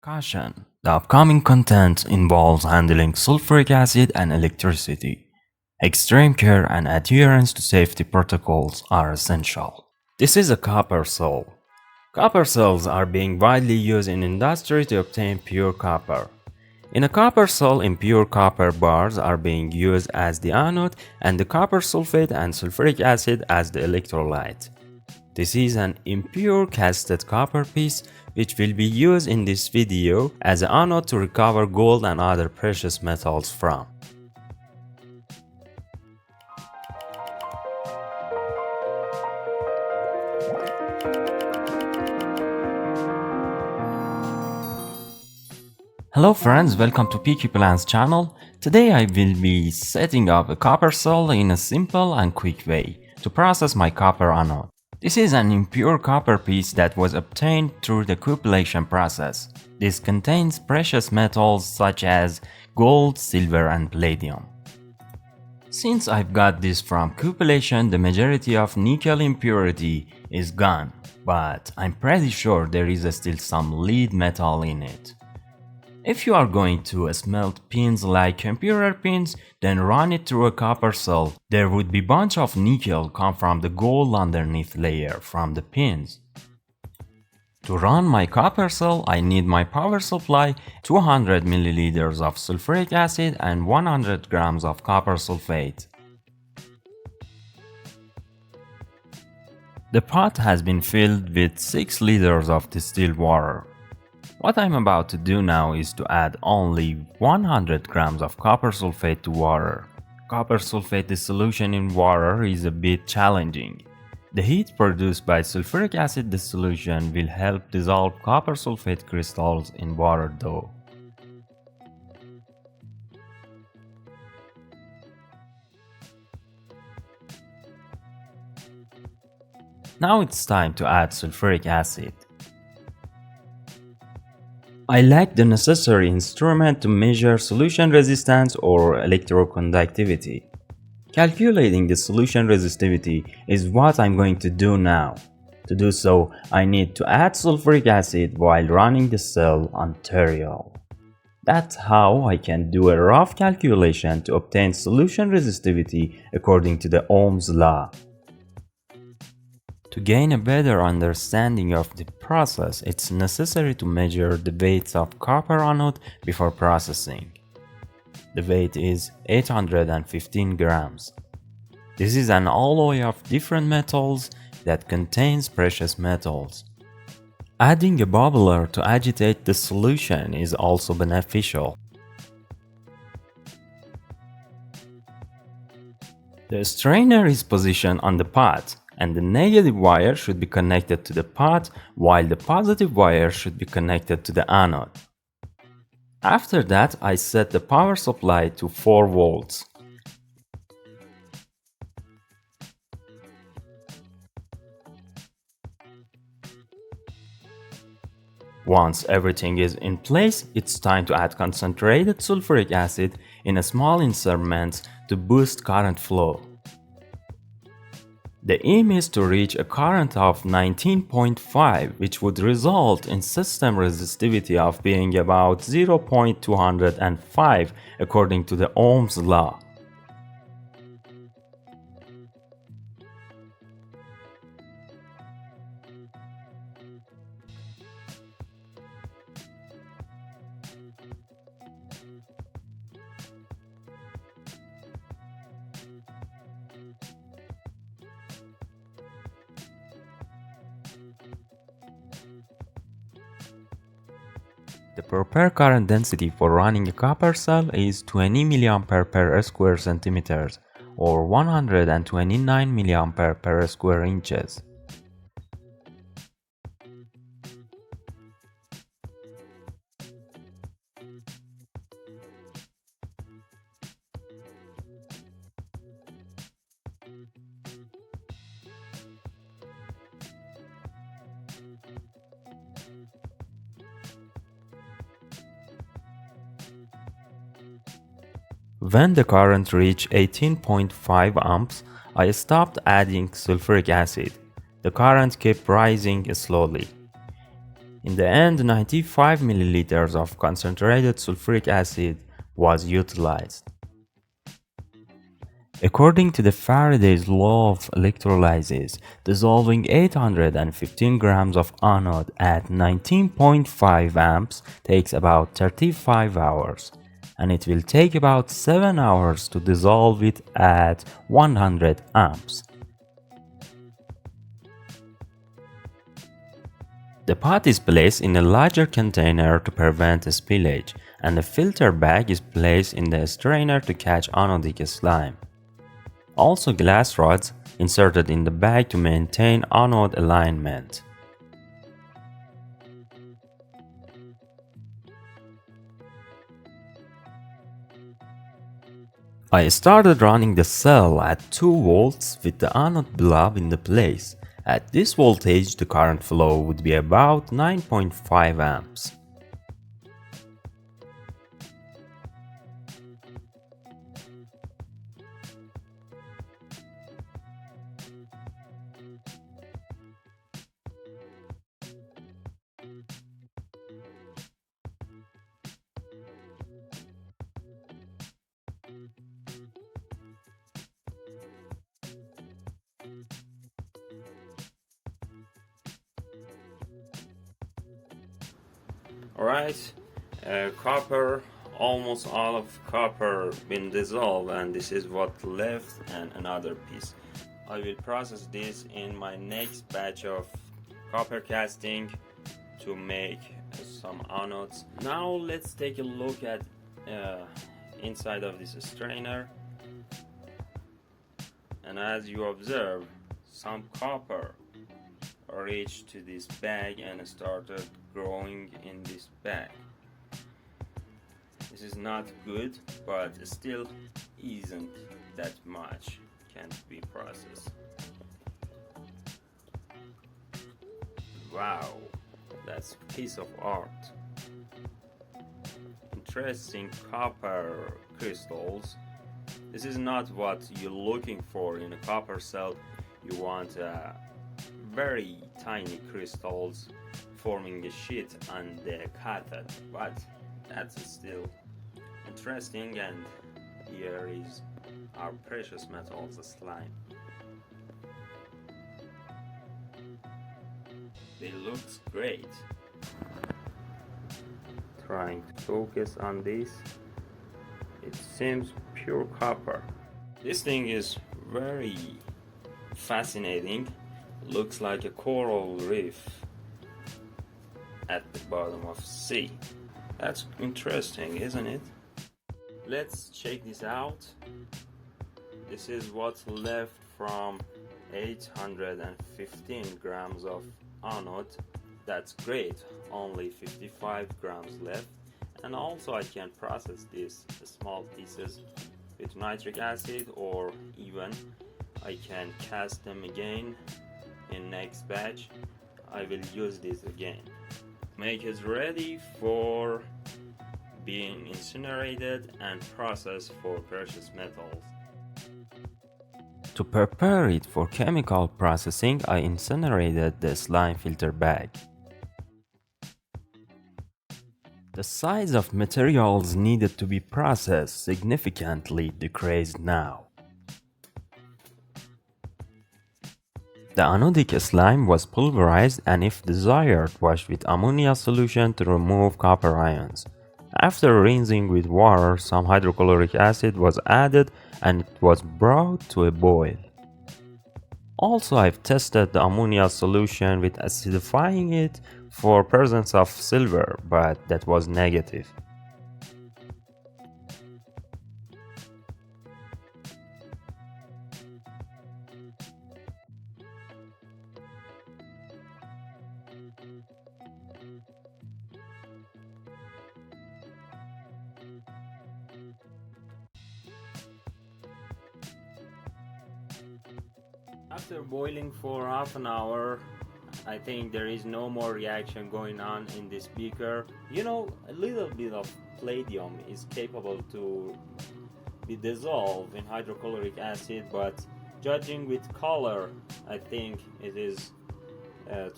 Caution: the upcoming content involves handling sulfuric acid and electricity. Extreme care and adherence to safety protocols are essential. This is a copper cell. Copper cells are being widely used in industry to obtain pure copper. In a copper cell, impure copper bars are being used as the anode and the copper sulfate and sulfuric acid as the electrolyte. This is an impure casted copper piece which will be used in this video as an anode to recover gold and other precious metals from. Hello friends, welcome to Peaky Plans channel. Today I will be setting up a copper cell in a simple and quick way to process my copper anode. This is an impure copper piece that was obtained through the cupellation process. This contains precious metals such as gold, silver and palladium. Since I've got this from cupellation, the majority of nickel impurity is gone, but I'm pretty sure there is still some lead metal in it. If you are going to smelt pins like impure pins, then run it through a copper cell. There would be bunch of nickel come from the gold underneath layer from the pins. To run my copper cell, I need my power supply, 200 ml of sulfuric acid and 100 grams of copper sulfate. The pot has been filled with 6 liters of distilled water. What I'm about to do now is to add only 100 grams of copper sulfate to water. Copper sulfate dissolution in water is a bit challenging. The heat produced by sulfuric acid dissolution will help dissolve copper sulfate crystals in water though. Now it's time to add sulfuric acid. I lack the necessary instrument to measure solution resistance or electroconductivity. Calculating the solution resistivity is what I'm going to do now. To do so, I need to add sulfuric acid while running the cell on serial. That's how I can do a rough calculation to obtain solution resistivity according to the Ohm's law. To gain a better understanding of the process, it's necessary to measure the weights of copper anode before processing. The weight is 815 grams. This is an alloy of different metals that contains precious metals. Adding a bubbler to agitate the solution is also beneficial. The strainer is positioned on the pot, and the negative wire should be connected to the pot while the positive wire should be connected to the anode. After that, I set the power supply to 4 volts. Once everything is in place, it's time to add concentrated sulfuric acid in a small increments to boost current flow. The aim is to reach a current of 19.5, which would result in system resistivity of being about 0.205 according to the Ohm's law. The proper current density for running a copper cell is 20 mA per square centimeters or 129 mA per square inches. When the current reached 18.5 amps, I stopped adding sulfuric acid. The current kept rising slowly. In the end, 95 milliliters of concentrated sulfuric acid was utilized. According to the Faraday's law of electrolysis, dissolving 815 grams of anode at 19.5 amps takes about 35 hours, and it will take about 7 hours to dissolve it at 100 amps. The pot is placed in a larger container to prevent spillage, and a filter bag is placed in the strainer to catch anodic slime. Also, glass rods inserted in the bag to maintain anode alignment. I started running the cell at 2 volts with the anode blob in the place. At this voltage, the current flow would be about 9.5 amps. Alright, copper, almost all of copper been dissolved, and this is what left, and another piece. I will process this in my next batch of copper casting to make some anodes. Now let's take a look at inside of this strainer, and as you observe, some copper reached to this bag and started growing in this bag. This is not good, but still isn't that much, can't be processed. Wow, that's a piece of art. Interesting copper crystals. This is not what you're looking for in a copper cell. You want very tiny crystals forming a sheet on the cathode, but that's still interesting. And here is our precious metals slime. They look great. Trying to focus on this, it seems pure copper. This thing is very fascinating. Looks like a coral reef at the bottom of sea. That's interesting, isn't it? Let's check this out. This is what's left from 815 grams of anode. That's great, only 55 grams left. And also I can process these small pieces with nitric acid, or even I can cast them again. In next batch I will use this again. Make it ready for being incinerated and processed for precious metals. To prepare it for chemical processing, I incinerated the slime filter bag. The size of materials needed to be processed significantly decreased now. The anodic slime was pulverized and, if desired, washed with ammonia solution to remove copper ions. After rinsing with water, some hydrochloric acid was added and it was brought to a boil. Also, I've tested the ammonia solution with acidifying it for presence of silver, but that was negative. After boiling for half an hour, I think there is no more reaction going on in this beaker. You know, a little bit of palladium is capable to be dissolved in hydrochloric acid, but judging with color, I think it is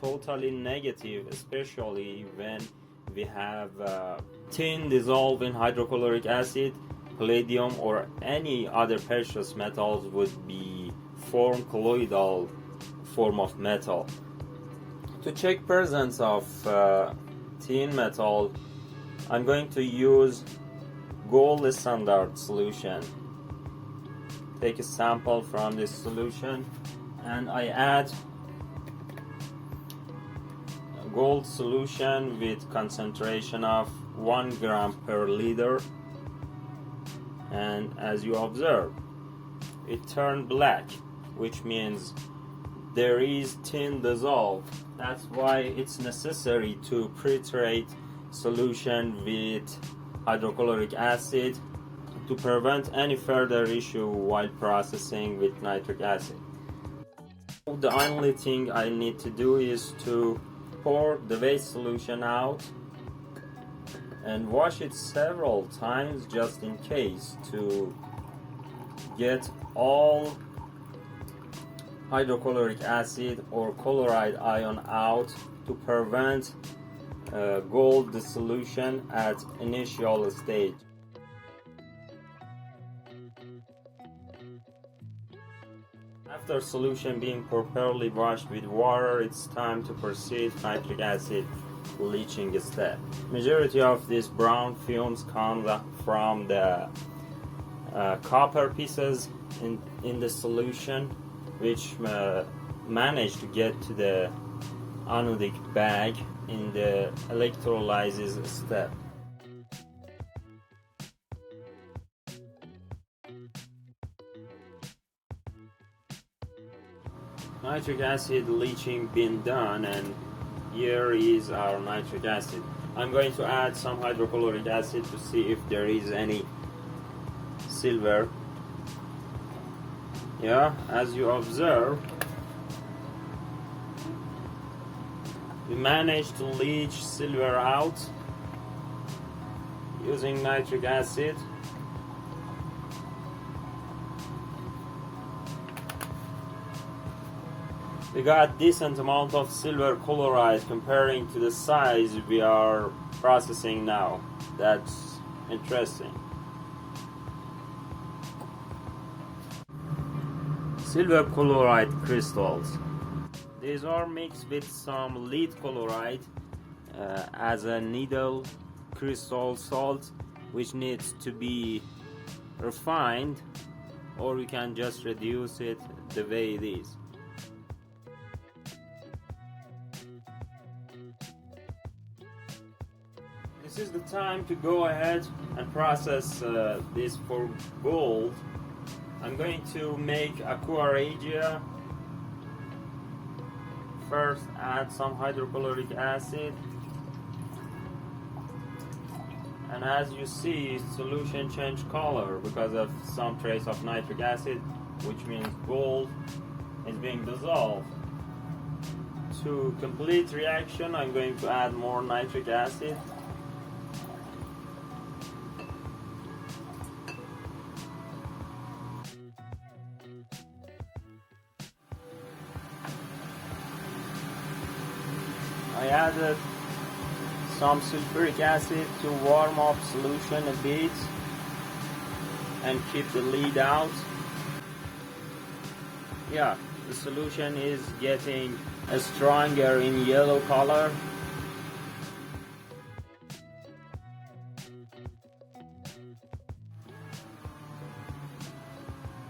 totally negative, especially when we have tin dissolved in hydrochloric acid. Palladium or any other precious metals would be form colloidal form of metal. To check presence of tin metal, I'm going to use gold standard solution. Take a sample from this solution and I add gold solution with concentration of 1 gram per liter, and as you observe, it turned black, which means there is tin dissolved. That's why it's necessary to pretrate solution with hydrochloric acid to prevent any further issue while processing with nitric acid. The only thing I need to do is to pour the waste solution out and wash it several times just in case, to get all hydrochloric acid or chloride ion out to prevent gold dissolution at initial stage. After solution being properly washed with water, it's time to proceed nitric acid leaching step. Majority of these brown fumes comes from the copper pieces in the solution, which manage to get to the anodic bag in the electrolysis step. Nitric acid leaching been done, and here is our nitric acid. I'm going to add some hydrochloric acid to see if there is any silver. Yeah, as you observe, we managed to leach silver out using nitric acid. We got decent amount of silver chloride comparing to the size we are processing now. That's interesting. Silver chloride crystals. These are mixed with some lead chloride as a needle crystal salt, which needs to be refined, or you can just reduce it the way it is. This is the time to go ahead and process this for gold. I'm going to make aqua regia. First, add some hydrochloric acid, and as you see, solution changed color because of some trace of nitric acid, which means gold is being dissolved. To complete reaction, I'm going to add more nitric acid. I added some sulfuric acid to warm up solution a bit and keep the lid out. Yeah, the solution is getting stronger in yellow color.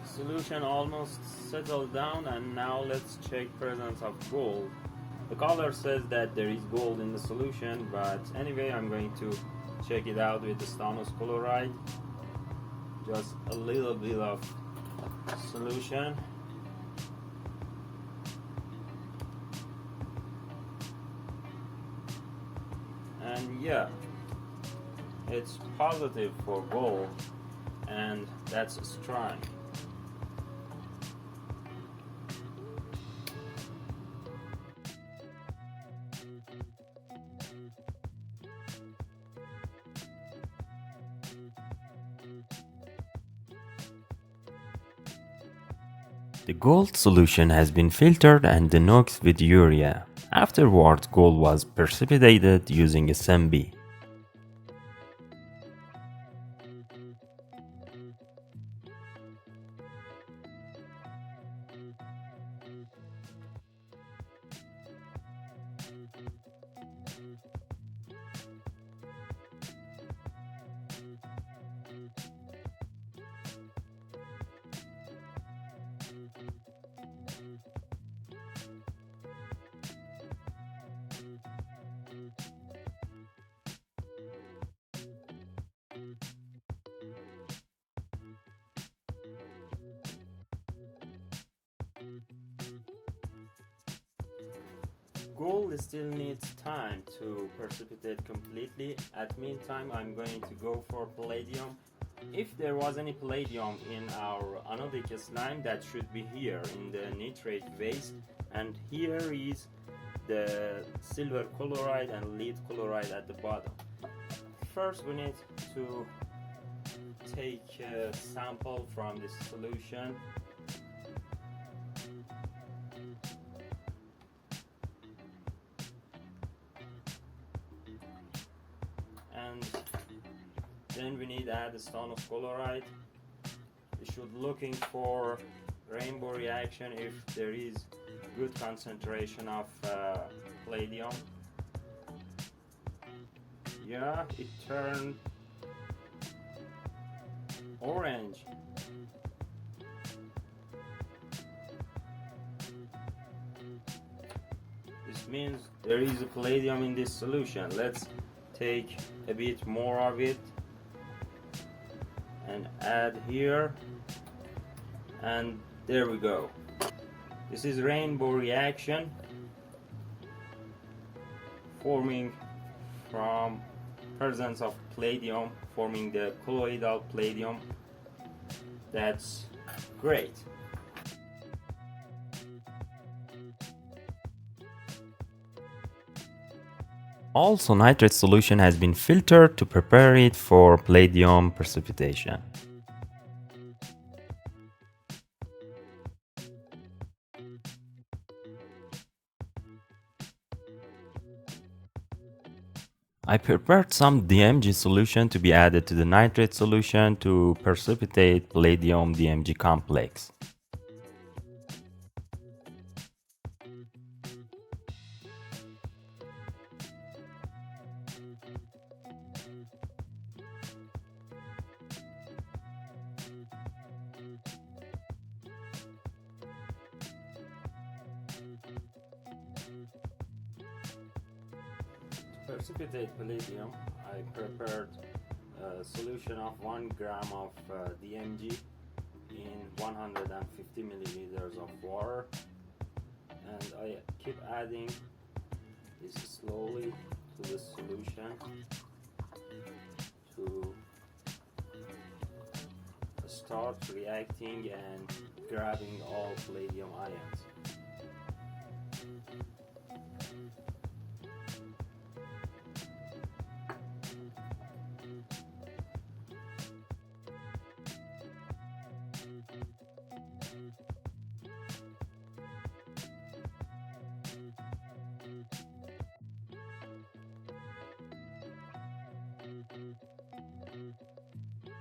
Solution almost settled down, and now let's check presence of gold. The color says that there is gold in the solution, but anyway, I'm going to check it out with the stannous chloride. Just a little bit of solution. And yeah, it's positive for gold, and that's strong. The gold solution has been filtered and denoxed with urea. Afterward, gold was precipitated using SMB. Gold still needs time to precipitate completely. At meantime, I'm going to go for palladium. If there was any palladium in our anodic slime, that should be here in the nitrate waste, and here is the silver chloride and lead chloride at the bottom. First we need to take a sample from this solution. And then we need to add a stone of chloride. We should looking for rainbow reaction if there is good concentration of palladium. Yeah, it turned orange. This means there is a palladium in this solution. Let's take a bit more of it and add here, and there we go. This is rainbow reaction forming from presence of palladium, forming the colloidal palladium. That's great. Also, nitrate solution has been filtered to prepare it for palladium precipitation. I prepared some DMG solution to be added to the nitrate solution to precipitate palladium DMG complex. To precipitate palladium, I prepared a solution of 1 gram of DMG in 150 milliliters of water, and I keep adding this slowly to the solution to start reacting and grabbing all palladium ions.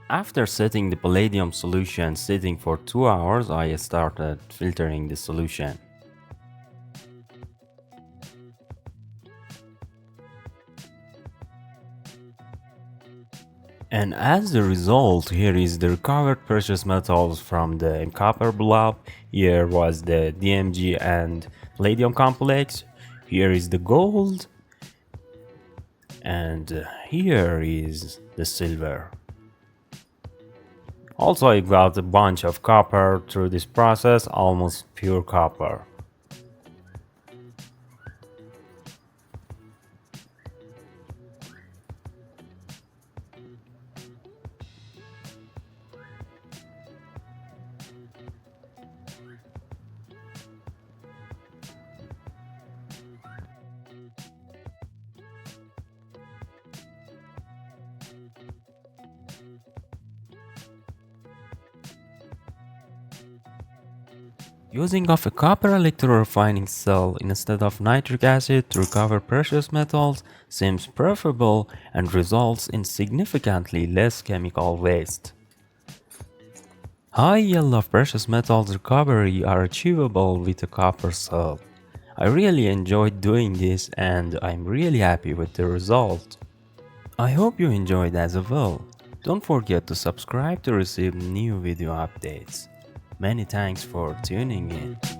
After setting the palladium solution sitting for 2 hours, I started filtering the solution. And as a result, here is the recovered precious metals from the copper blob. Here was the DMG and palladium complex. Here is the gold. And here is the silver. Also, I got a bunch of copper through this process, almost pure copper. Using of a copper electrorefining cell instead of nitric acid to recover precious metals seems preferable and results in significantly less chemical waste. High yield of precious metals recovery are achievable with a copper cell. I really enjoyed doing this and I'm really happy with the result. I hope you enjoyed as well. Don't forget to subscribe to receive new video updates. Many thanks for tuning in.